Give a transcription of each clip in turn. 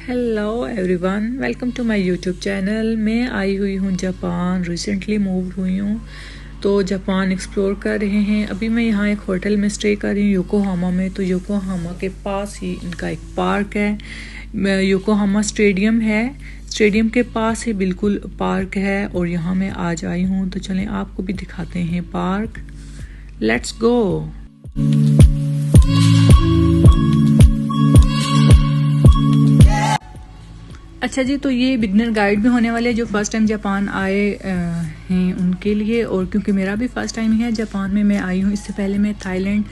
Hello everyone, welcome to my YouTube channel. मैं आई हुई हूँ जापान, रिसेंटली मूव हुई हूँ तो जापान एक्सप्लोर कर रहे हैं। अभी मैं यहाँ एक होटल में स्टे कर रही हूँ योकोहामा में। तो योकोहामा के पास ही इनका एक पार्क है, योकोहामा स्टेडियम है। स्टेडियम के पास ही बिल्कुल पार्क है और यहाँ मैं आज आई हूँ। तो चलें आपको भी दिखाते हैं पार्क। Let's go. अच्छा जी, तो ये बिगनर गाइड भी होने वाले जो फर्स्ट टाइम जापान आए हैं उनके लिए। और क्योंकि मेरा भी फर्स्ट टाइम ही है जापान में, मैं आई हूँ। इससे पहले मैं थाईलैंड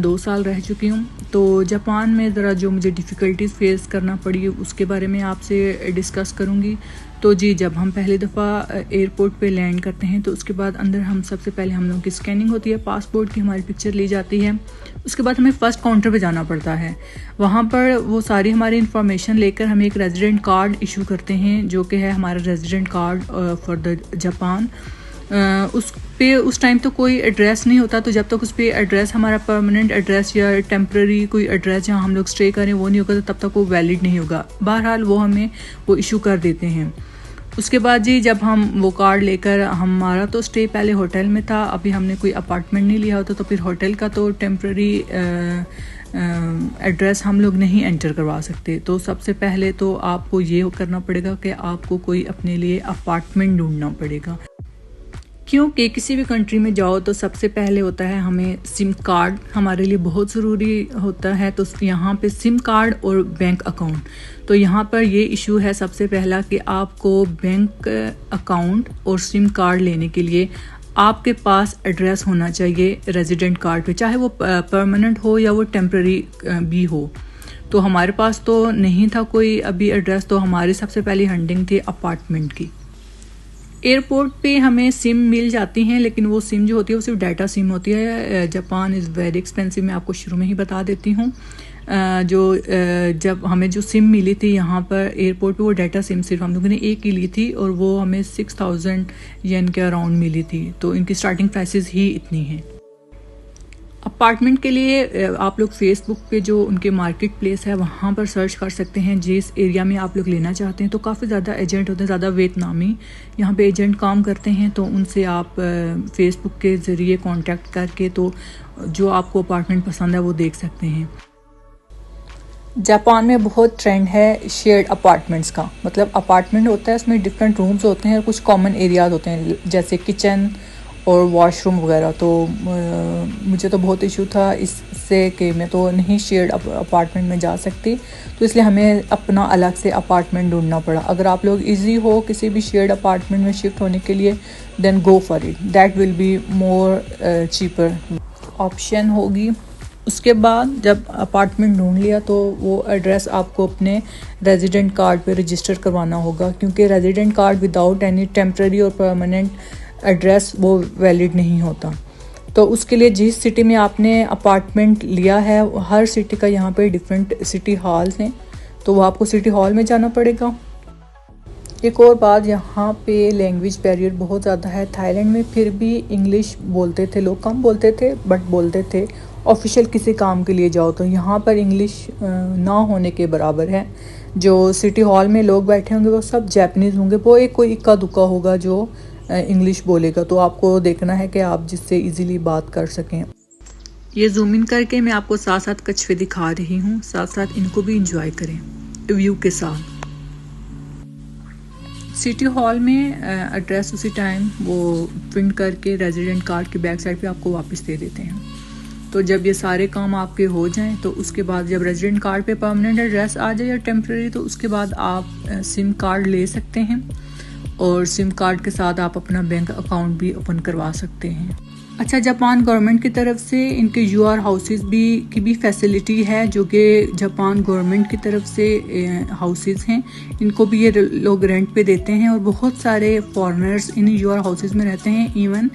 2 साल रह चुकी हूँ। तो जापान में ज़रा जो मुझे डिफ़िकल्टीज फेस करना पड़ी उसके बारे में आपसे डिस्कस करूँगी। तो जी, जब हम पहली दफ़ा एयरपोर्ट पे लैंड करते हैं तो उसके बाद अंदर हम सबसे पहले हम लोगों की स्कैनिंग होती है, पासपोर्ट की हमारी पिक्चर ली जाती है। उसके बाद हमें फ़र्स्ट काउंटर पे जाना पड़ता है। वहाँ पर वो सारी हमारी इन्फॉर्मेशन लेकर हमें एक रेजिडेंट कार्ड इशू करते हैं, जो कि है हमारा resident card for the Japan. उस पे उस टाइम तो कोई एड्रेस नहीं होता, तो जब तक उस पर एड्रेस हमारा परमानेंट एड्रेस या टेम्प्रेरी कोई एड्रेस जहाँ हम लोग स्टे करें वो नहीं होगा, तो तब तक वो वैलिड नहीं होगा। बहरहाल वो हमें वो इशू कर देते हैं। उसके बाद जी, जब हम वो कार्ड लेकर, हमारा तो स्टे पहले होटल में था, अभी हमने कोई अपार्टमेंट नहीं लिया होता, तो फिर होटल का तो टेम्प्रेरी एड्रेस हम लोग नहीं एंटर करवा सकते। तो सबसे पहले तो आपको ये करना पड़ेगा कि आपको कोई अपने लिए अपार्टमेंट ढूंढना पड़ेगा। क्योंकि किसी भी कंट्री में जाओ तो सबसे पहले होता है हमें सिम कार्ड, हमारे लिए बहुत ज़रूरी होता है। तो यहाँ पे सिम कार्ड और बैंक अकाउंट, तो यहाँ पर ये इशू है सबसे पहला कि आपको बैंक अकाउंट और सिम कार्ड लेने के लिए आपके पास एड्रेस होना चाहिए रेजिडेंट कार्ड पे, चाहे वो परमानेंट हो या वो टेम्प्रेरी भी हो। तो हमारे पास तो नहीं था कोई अभी एड्रेस, तो हमारी सबसे पहली हंटिंग थी अपार्टमेंट की। एयरपोर्ट पे हमें सिम मिल जाती हैं, लेकिन वो सिम जो होती है वो सिर्फ डाटा सिम होती है। जापान इज़ वेरी एक्सपेंसिव, मैं आपको शुरू में ही बता देती हूँ। जब हमें जो सिम मिली थी यहाँ पर एयरपोर्ट पे, वो डाटा सिम सिर्फ हम लोगों ने एक ही ली थी और वो हमें 6000 येन के अराउंड मिली थी। तो इनकी स्टार्टिंग प्राइसेस ही इतनी हैं। अपार्टमेंट के लिए आप लोग फेसबुक पे जो उनके मार्केट प्लेस है वहाँ पर सर्च कर सकते हैं जिस एरिया में आप लोग लेना चाहते हैं। तो काफ़ी ज़्यादा एजेंट होते हैं, ज़्यादा वियतनामी यहाँ पे एजेंट काम करते हैं। तो उनसे आप फेसबुक के ज़रिए कांटेक्ट करके तो जो आपको अपार्टमेंट पसंद है वो देख सकते हैं। जापान में बहुत ट्रेंड है शेयर्ड अपार्टमेंट्स का। मतलब अपार्टमेंट होता है, उसमें डिफरेंट रूम्स होते हैं और कुछ कॉमन एरियाज होते हैं जैसे किचन और वॉशरूम वगैरह। तो मुझे तो बहुत इशू था इससे कि मैं तो नहीं शेयर्ड अपार्टमेंट में जा सकती, तो इसलिए हमें अपना अलग से अपार्टमेंट ढूंढना पड़ा। अगर आप लोग इजी हो किसी भी शेयर्ड अपार्टमेंट में शिफ्ट होने के लिए, then go for it, that will be more cheaper option होगी। उसके बाद जब अपार्टमेंट ढूंढ लिया तो वो एड्रेस आपको अपने रेजिडेंट कार्ड पे रजिस्टर करवाना होगा, क्योंकि resident card without any temporary और परमानेंट एड्रेस वो वैलिड नहीं होता। तो उसके लिए जिस सिटी में आपने अपार्टमेंट लिया है, हर सिटी का यहाँ पे डिफरेंट सिटी हॉल्स हैं, तो वो आपको सिटी हॉल में जाना पड़ेगा। एक और बात, यहाँ पे लैंग्वेज बैरियर बहुत ज़्यादा है। थाईलैंड में फिर भी इंग्लिश बोलते थे लोग, कम बोलते थे बट बोलते थे। ऑफिशियल किसी काम के लिए जाओ तो यहाँ पर इंग्लिश ना होने के बराबर है। जो सिटी हॉल में लोग बैठे होंगे वो सब जापानीज़ होंगे, वो एक कोई इक्का दुक्का होगा जो इंग्लिश बोलेगा। तो आपको देखना है कि आप जिससे इजीली बात कर सकें। ये जूम इन करके मैं आपको साथ साथ कछुए दिखा रही हूँ, साथ साथ इनको भी इंजॉय करें व्यू के साथ। सिटी हॉल में एड्रेस उसी टाइम वो प्रिंट करके रेजिडेंट कार्ड की बैक साइड पे आपको वापस दे देते हैं। तो जब ये सारे काम आपके हो जाएं तो उसके बाद जब रेजिडेंट कार्ड पे परमानेंट एड्रेस आ जाए या टेम्प्रेरी, तो उसके बाद आप सिम कार्ड ले सकते हैं और सिम कार्ड के साथ आप अपना बैंक अकाउंट भी ओपन करवा सकते हैं। अच्छा, जापान गवर्नमेंट की तरफ से इनके यूआर हाउसेस की भी फैसिलिटी है, जो कि जापान गवर्नमेंट की तरफ से हाउसेस हैं, इनको भी ये लोग रेंट पे देते हैं और बहुत सारे फॉरेनर्स इन यूआर हाउसेस में रहते हैं। इवन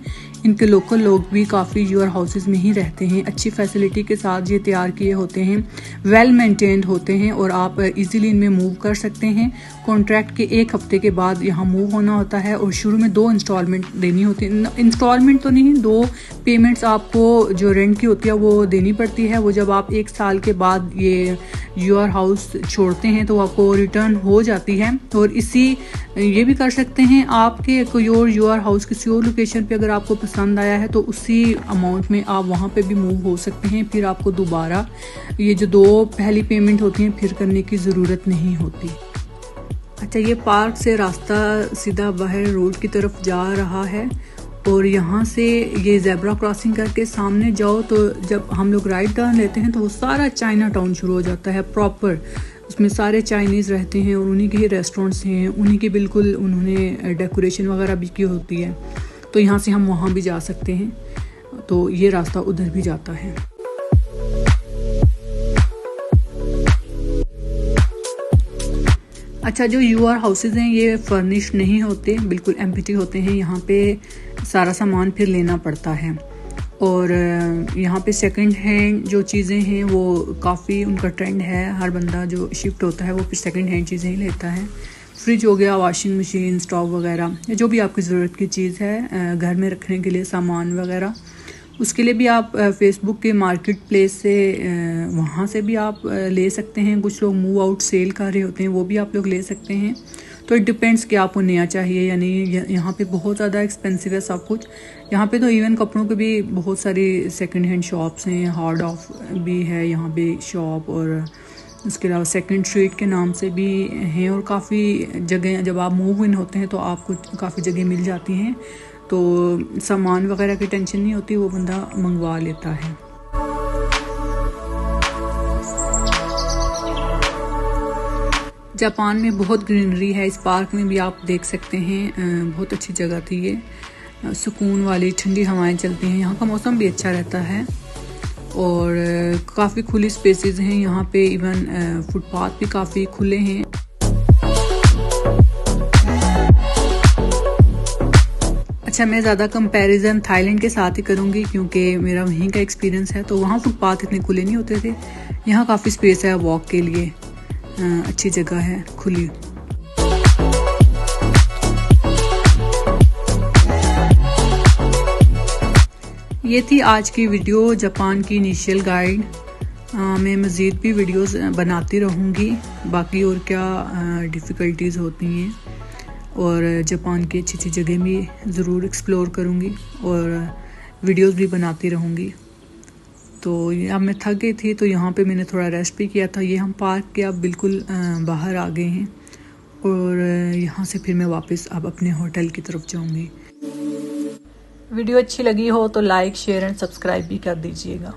इनके लोकल लोग भी काफ़ी यूआर हाउसेस में ही रहते हैं। अच्छी फैसिलिटी के साथ ये तैयार किए होते हैं, वेल मेंटेन्ड होते हैं और आप इजीली इनमें मूव कर सकते हैं। कॉन्ट्रैक्ट के 1 हफ्ते के बाद यहाँ मूव होना होता है और शुरू में 2 इंस्टॉलमेंट देनी होती है। इंस्टॉलमेंट तो नहीं, 2 पेमेंट्स आपको जो रेंट की होती है वो देनी पड़ती है। वो जब आप 1 साल के बाद ये योर हाउस छोड़ते हैं तो आपको रिटर्न हो जाती है। और ये भी कर सकते हैं आपके कोई और योर हाउस किसी और लोकेशन पे अगर आपको पसंद आया है तो उसी अमाउंट में आप वहाँ पे भी मूव हो सकते हैं। फिर आपको दोबारा ये जो 2 पहली पेमेंट होती हैं फिर करने की ज़रूरत नहीं होती। अच्छा, ये पार्क से रास्ता सीधा बाहर रोड की तरफ जा रहा है और यहाँ से ये ज़ेब्रा क्रॉसिंग करके सामने जाओ तो जब हम लोग राइट टर्न लेते हैं तो वो सारा चाइना टाउन शुरू हो जाता है प्रॉपर। उसमें सारे चाइनीज़ रहते हैं और उन्हीं के ही रेस्टोरेंट्स हैं, उन्हीं के बिल्कुल उन्होंने डेकोरेशन वगैरह भी की होती है। तो यहाँ से हम वहाँ भी जा सकते हैं, तो ये रास्ता उधर भी जाता है। अच्छा, जो यूआर हाउसेज हैं ये फर्निश नहीं होते, बिल्कुल एम्प्टी होते हैं। यहाँ पे सारा सामान फिर लेना पड़ता है और यहाँ पे सेकंड हैंड जो चीज़ें हैं वो काफ़ी उनका ट्रेंड है। हर बंदा जो शिफ्ट होता है वो फिर सेकंड हैंड चीज़ें ही लेता है। फ्रिज हो गया, वॉशिंग मशीन, स्टोव वगैरह, जो भी आपकी ज़रूरत की चीज़ है घर में रखने के लिए सामान वगैरह, उसके लिए भी आप फेसबुक के मार्केट प्लेस से वहाँ से भी आप ले सकते हैं। कुछ लोग मूव आउट सेल कर रहे होते हैं, वो भी आप लोग ले सकते हैं। तो इट डिपेंड्स कि आपको नया चाहिए या नहीं। यहाँ पे बहुत ज़्यादा एक्सपेंसिव है सब कुछ। यहाँ पे तो इवन कपड़ों के भी बहुत सारी सेकंड हैंड शॉप्स हैं, हार्ड ऑफ भी है यहाँ पे शॉप, और उसके अलावा सेकंड स्ट्रीट के नाम से भी हैं। और काफ़ी जगह जब आप मूव इन होते हैं तो आपको काफ़ी जगह मिल जाती हैं, तो सामान वगैरह की टेंशन नहीं होती, वो बंदा मंगवा लेता है। जापान में बहुत ग्रीनरी है, इस पार्क में भी आप देख सकते हैं। बहुत अच्छी जगह थी ये, सुकून वाली ठंडी हवाएं चलती हैं। यहाँ का मौसम भी अच्छा रहता है और काफ़ी खुली स्पेसेस हैं यहाँ पे। इवन फुटपाथ भी काफ़ी खुले हैं। अच्छा, मैं ज़्यादा कंपैरिजन थाईलैंड के साथ ही करूँगी क्योंकि मेरा वहीं का एक्सपीरियंस है। तो वहाँ फुटपाथ इतने खुले नहीं होते थे, यहाँ काफ़ी स्पेस है वॉक के लिए, अच्छी जगह है खुली। ये थी आज की वीडियो, जापान की इनिशियल गाइड। मैं मज़ीद भी वीडियोस बनाती रहूँगी, बाकी और क्या डिफ़िकल्टीज़ होती हैं, और जापान की अच्छी अच्छी जगह भी ज़रूर एक्सप्लोर करूँगी और वीडियोस भी बनाती रहूँगी। तो अब मैं थक गई थी तो यहाँ पे मैंने थोड़ा रेस्ट भी किया था। ये हम पार्क के अब बिल्कुल बाहर आ गए हैं और यहाँ से फिर मैं वापस अब अपने होटल की तरफ जाऊँगी। वीडियो अच्छी लगी हो तो लाइक, शेयर एंड सब्सक्राइब भी कर दीजिएगा।